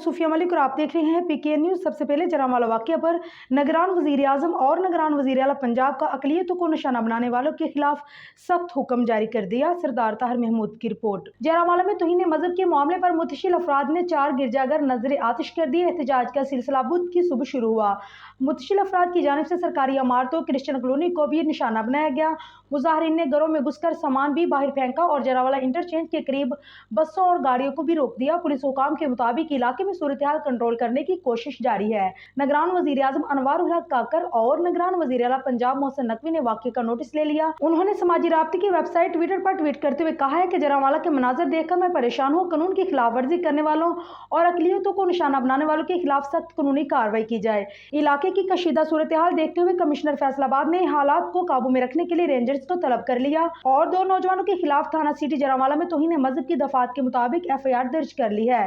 सूफिया मलिक और आप देख रहे हैं पीके न्यूज। सबसे पहले जरामाला वाक़या पर निगरान वज़ीर आज़म और निगरान वज़ीर आला पंजाब का अक़लियतों को निशाना बनाने वालों के खिलाफ सख्त हुक्म जारी कर दिया। सरदार ताहिर महमूद की रिपोर्ट। जरामाला में तौहीन मज़हब के मामले पर मुतशिल अफराद ने 4 गिरजाघर नजर आतिश कर दिए। एहतजाज का सिलसिला बुध की सुबह शुरू हुआ। मुतशिल अफराद की जानिब से सरकारी इमारतों, क्रिश्चियन कॉलोनी को भी निशाना बनाया गया। मुजाहरीन ने घरों में घुसकर सामान भी बाहर फेंका और जरावाला इंटरचेंज के करीब बसों और गाड़ियों को भी रोक दिया। पुलिस हुकाम के मुताबिक इलाके में सूरत हाल कंट्रोल करने की कोशिश जारी है। निगरान वज़ीर आज़म अनवार उल हक काकर और निगरान वज़ीर आला पंजाब मोहसिन नकवी ने वाक़े का नोटिस ले लिया। उन्होंने समाजी राब्ते की वेबसाइट ट्विटर पर ट्वीट करते हुए कहा है कि जरावाला के मनाजर देखकर मैं परेशान हूँ। कानून की खिलाफ वर्जी करने वालों और अक़लियतों को निशाना बनाने वालों के खिलाफ सख्त कानूनी कार्रवाई की जाए। इलाके की कशीदा सूरत हाल देखते हुए कमिश्नर फैसलाबाद ने हालात को काबू में रखने के लिए रेंजर्स को तलब कर लिया और 2 नौजवानों के खिलाफ थाना सिटी जरावाला में तौहीन मज़हब की दफात के मुताबिक FIR दर्ज कर ली है।